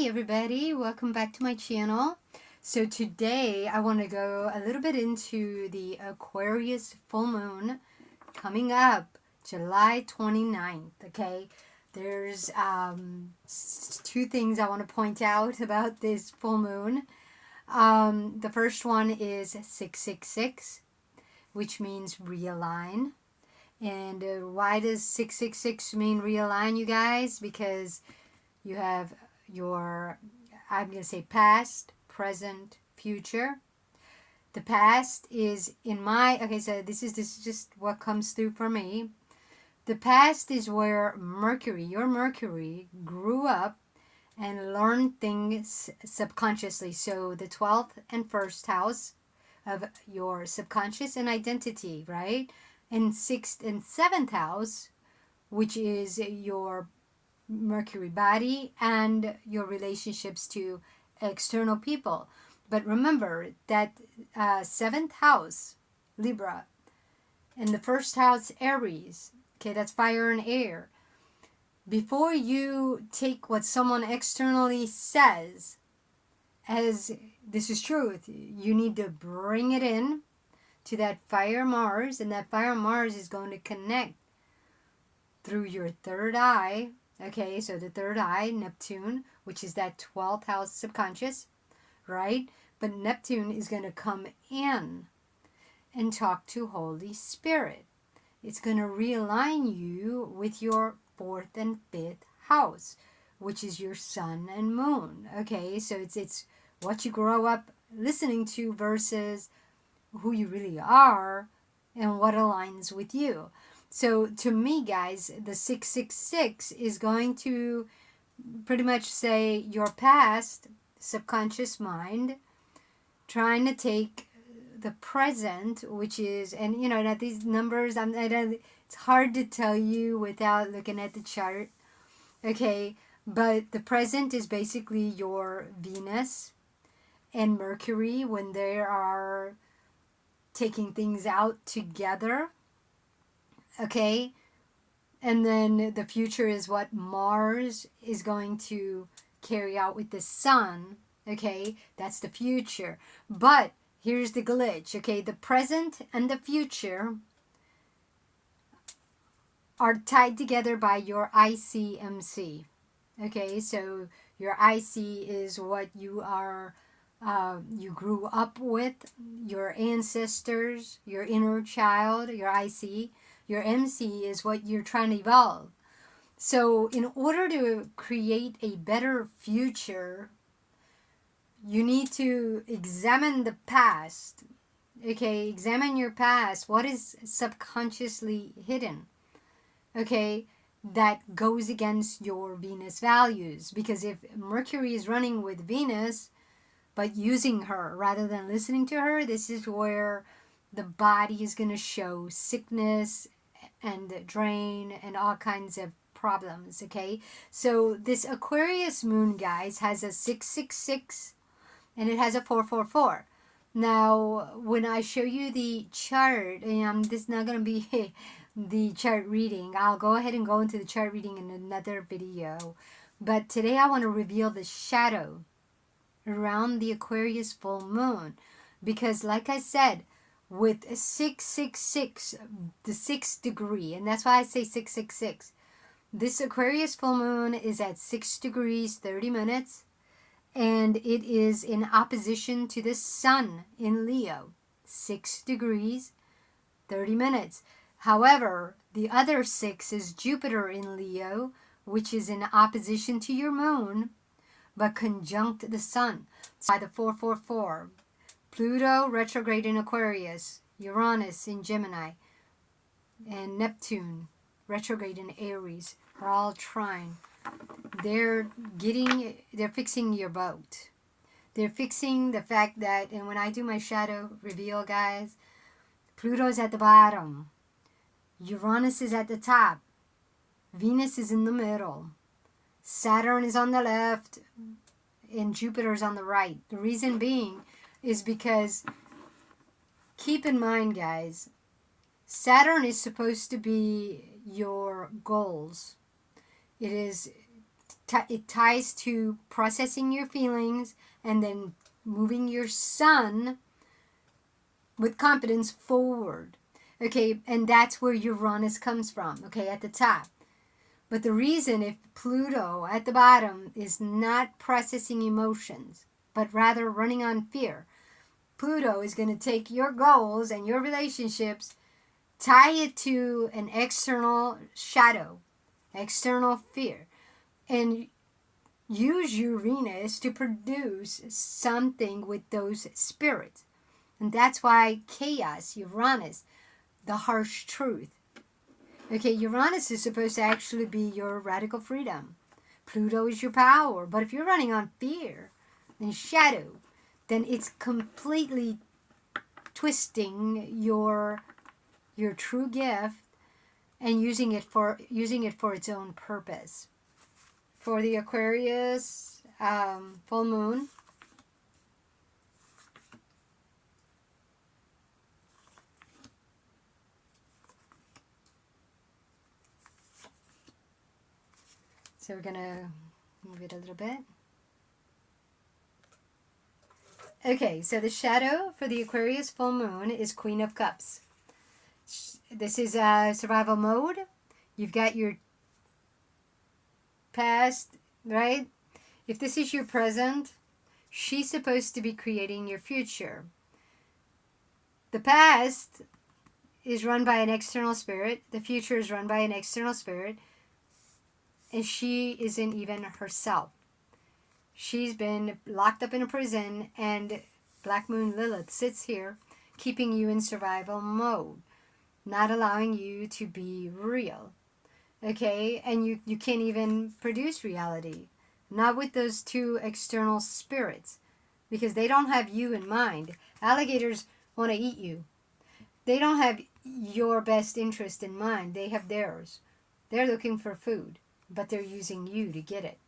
Hey everybody, welcome back to my channel. So today I want to go a little bit into the Aquarius full moon coming up July 29th, okay? There's two things I want to point out about this full moon. The first one is 666, which means realign. And why does 666 mean realign, you guys? Because you have your, I'm going to say past, present, future. The past is okay, so this is just what comes through for me. The past is where your Mercury grew up and learned things subconsciously. So the 12th and first house of your subconscious and identity, right? And 6th and 7th house, which is your Mercury body and your relationships to external people. But remember that 7th house, Libra, and the first house, Aries, okay, that's fire and air. Before you take what someone externally says as this is truth, you need to bring it in to that fire Mars, and that fire Mars is going to connect through your third eye. Okay, so the third eye, Neptune, which is that 12th house subconscious, right? But Neptune is going to come in and talk to Holy Spirit. It's going to realign you with your 4th and 5th house, which is your sun and moon. Okay, so it's what you grow up listening to versus who you really are and what aligns with you. So to me, guys, the 666 is going to pretty much say your past subconscious mind trying to take the present, which is, and you know, that these numbers, it's hard to tell you without looking at the chart. Okay, but the present is basically your Venus and Mercury when they are taking things out together. Okay, and then the future is what Mars is going to carry out with the sun. Okay, that's the future. But here's the glitch. Okay, the present and the future are tied together by your ICMC. Okay, so your IC is what you are, you grew up with, your ancestors, your inner child, your IC. Your MC is what you're trying to evolve. So in order to create a better future, you need to examine the past. Okay, examine your past. What is subconsciously hidden? Okay, that goes against your Venus values. Because if Mercury is running with Venus, but using her rather than listening to her, this is where the body is going to show sickness and drain and all kinds of problems. Okay, so this Aquarius moon, guys, has a 666 and it has a 444. Now when I show you the chart, and this is not going to be the chart reading, I'll go ahead and go into the chart reading in another video, but today I want to reveal the shadow around the Aquarius full moon, because like I said, with 666, the 6th degree, and that's why I say 666, this Aquarius full moon is at 6 degrees 30 minutes, and it is in opposition to the sun in Leo, 6 degrees 30 minutes. However, the other 6 is Jupiter in Leo, which is in opposition to your moon, but conjunct the sun. By the 444, Pluto retrograde in Aquarius, Uranus in Gemini, and Neptune retrograde in Aries are all trine. They're fixing your boat. They're fixing the fact that, and when I do my shadow reveal, guys, Pluto's at the bottom, Uranus is at the top, Venus is in the middle, Saturn is on the left, and Jupiter's on the right. The reason being is because, keep in mind, guys, Saturn is supposed to be your goals. It is it ties to processing your feelings and then moving your sun with confidence forward. Okay, and that's where Uranus comes from, okay, at the top. But the reason if Pluto at the bottom is not processing emotions, but rather running on fear, Pluto is going to take your goals and your relationships, tie it to an external shadow, external fear, and use Uranus to produce something with those spirits. And that's why chaos, Uranus, the harsh truth. Okay, Uranus is supposed to actually be your radical freedom. Pluto is your power. But if you're running on fear and shadow, then it's completely twisting your true gift and using it for its own purpose. For the Aquarius full moon, so we're gonna move it a little bit. Okay, so the shadow for the Aquarius full moon is Queen of Cups. This is survival mode. You've got your past, right? If this is your present, she's supposed to be creating your future. The past is run by an external spirit. The future is run by an external spirit. And she isn't even herself. She's been locked up in a prison, and Black Moon Lilith sits here keeping you in survival mode, not allowing you to be real. Okay? And you can't even produce reality. Not with those two external spirits, because they don't have you in mind. Alligators want to eat you. They don't have your best interest in mind. They have theirs. They're looking for food, but they're using you to get it.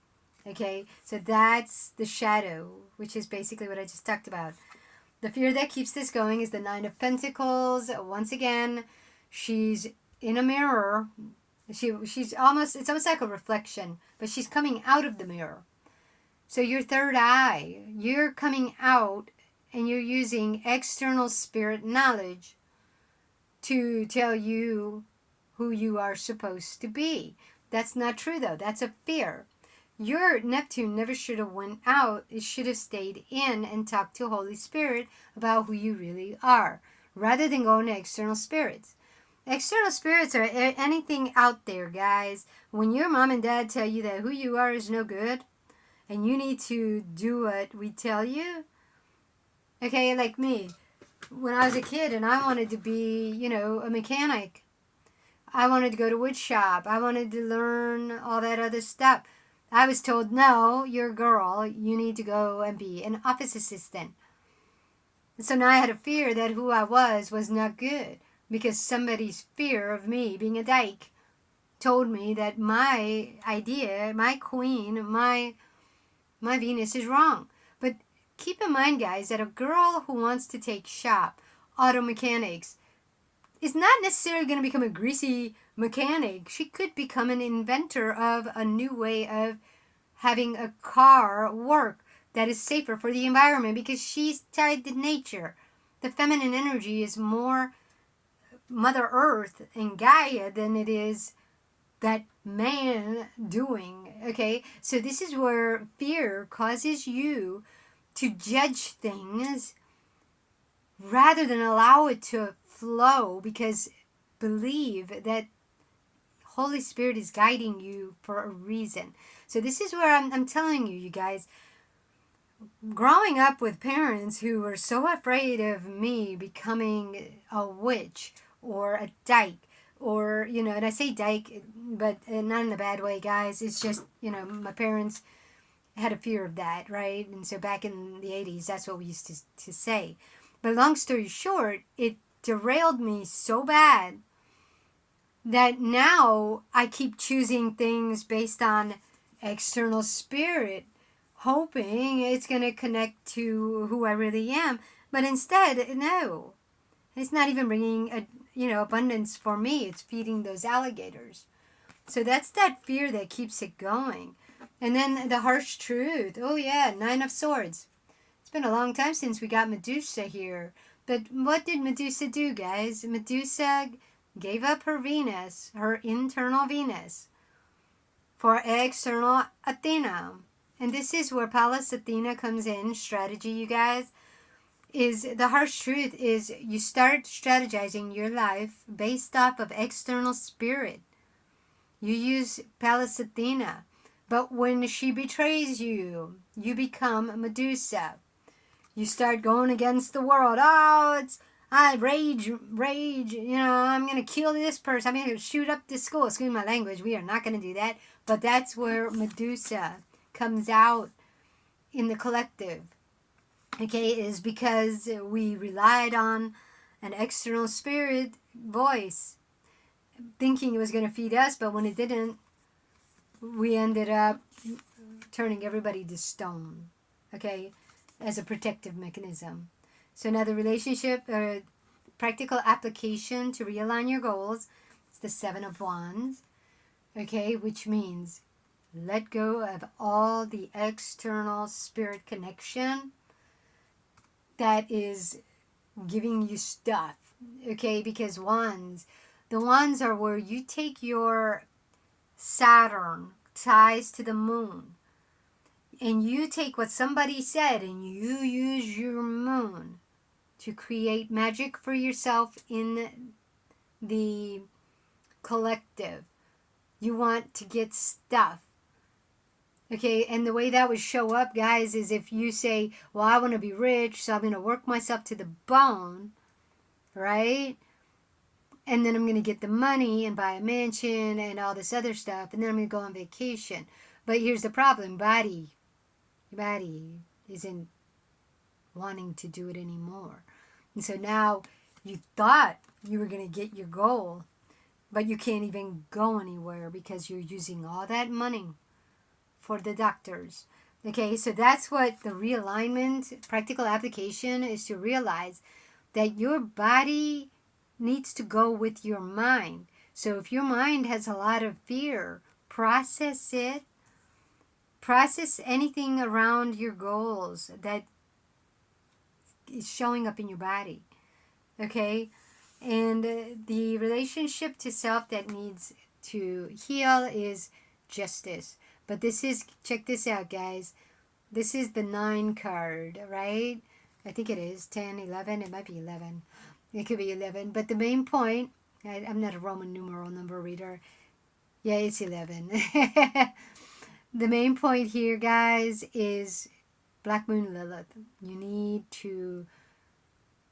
Okay, so that's the shadow, which is basically what I just talked about. The fear that keeps this going is the Nine of Pentacles. Once again, she's in a mirror. She's almost, it's almost like a reflection, but she's coming out of the mirror. So your third eye, you're coming out and you're using external spirit knowledge to tell you who you are supposed to be. That's not true though. That's a fear. Your Neptune never should have went out. It should have stayed in and talked to Holy Spirit about who you really are, rather than going to external spirits. External spirits are anything out there, guys. When your mom and dad tell you that who you are is no good, and you need to do what we tell you, okay, like me. When I was a kid and I wanted to be, a mechanic, I wanted to go to wood shop, I wanted to learn all that other stuff. I was told, no, you're a girl, you need to go and be an office assistant. So now I had a fear that who I was not good, because somebody's fear of me being a dyke told me that my idea, my queen, my Venus is wrong. But keep in mind, guys, that a girl who wants to take shop, auto mechanics, is not necessarily going to become a greasy mechanic. She could become an inventor of a new way of having a car work that is safer for the environment, because she's tied to nature. The feminine energy is more Mother Earth and Gaia than it is that man doing. Okay, so this is where fear causes you to judge things rather than allow it to flow, because believe that Holy Spirit is guiding you for a reason. So this is where I'm telling you, you guys, growing up with parents who were so afraid of me becoming a witch or a dyke, or, and I say dyke, but not in a bad way, guys. It's just, my parents had a fear of that, right? And so back in the 80s, that's what we used to say. But long story short, it derailed me so bad that now I keep choosing things based on external spirit, hoping it's going to connect to who I really am. But instead, no. It's not even bringing abundance for me. It's feeding those alligators. So that's that fear that keeps it going. And then the harsh truth. Oh yeah, Nine of Swords. It's been a long time since we got Medusa here. But what did Medusa do, guys? Medusa gave up her Venus, her internal Venus, for external Athena. And this is where Pallas Athena comes in, strategy, you guys. Is the harsh truth is you start strategizing your life based off of external spirit. You use Pallas Athena. But when she betrays you, you become Medusa. You start going against the world. Oh, I rage, I'm going to kill this person. I'm going to shoot up this school. Excuse my language. We are not going to do that. But that's where Medusa comes out in the collective. Okay, is because we relied on an external spirit voice, thinking it was going to feed us, but when it didn't, we ended up turning everybody to stone, okay, as a protective mechanism. So now the relationship, practical application to realign your goals is the Seven of Wands, okay, which means let go of all the external spirit connection that is giving you stuff, okay, because the wands are where you take your Saturn ties to the moon, and you take what somebody said and you use your moon to create magic for yourself in the collective. You want to get stuff. Okay, and the way that would show up, guys, is if you say, well, I want to be rich, so I'm going to work myself to the bone, right? And then I'm going to get the money and buy a mansion and all this other stuff, and then I'm going to go on vacation. But here's the problem, your body isn't wanting to do it anymore. And so now you thought you were going to get your goal, but you can't even go anywhere because you're using all that money for the doctors. Okay, so that's what the realignment practical application is, to realize that your body needs to go with your mind. So if your mind has a lot of fear, process it. Process anything around your goals that is showing up in your body. Okay? And the relationship to self that needs to heal is justice. But this is, check this out, guys. This is the 9 card, right? I think it is 10, 11. It might be 11. It could be 11. But the main point, I'm not a Roman numeral number reader. Yeah, it's 11. The main point here, guys, is Black Moon Lilith. You need to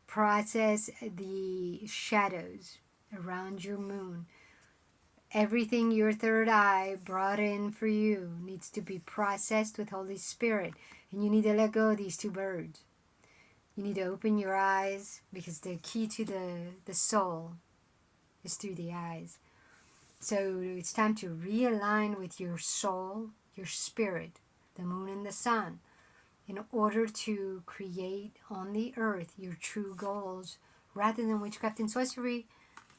process the shadows around your moon. Everything your third eye brought in for you needs to be processed with Holy Spirit. And you need to let go of these 2 birds. You need to open your eyes, because the key to the soul is through the eyes. So it's time to realign with your soul, your spirit, the moon and the sun, in order to create on the earth your true goals rather than witchcraft and sorcery.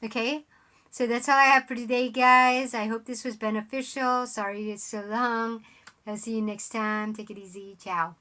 Okay? So that's all I have for today, guys. I hope this was beneficial. Sorry it's so long. I'll see you next time. Take it easy. Ciao.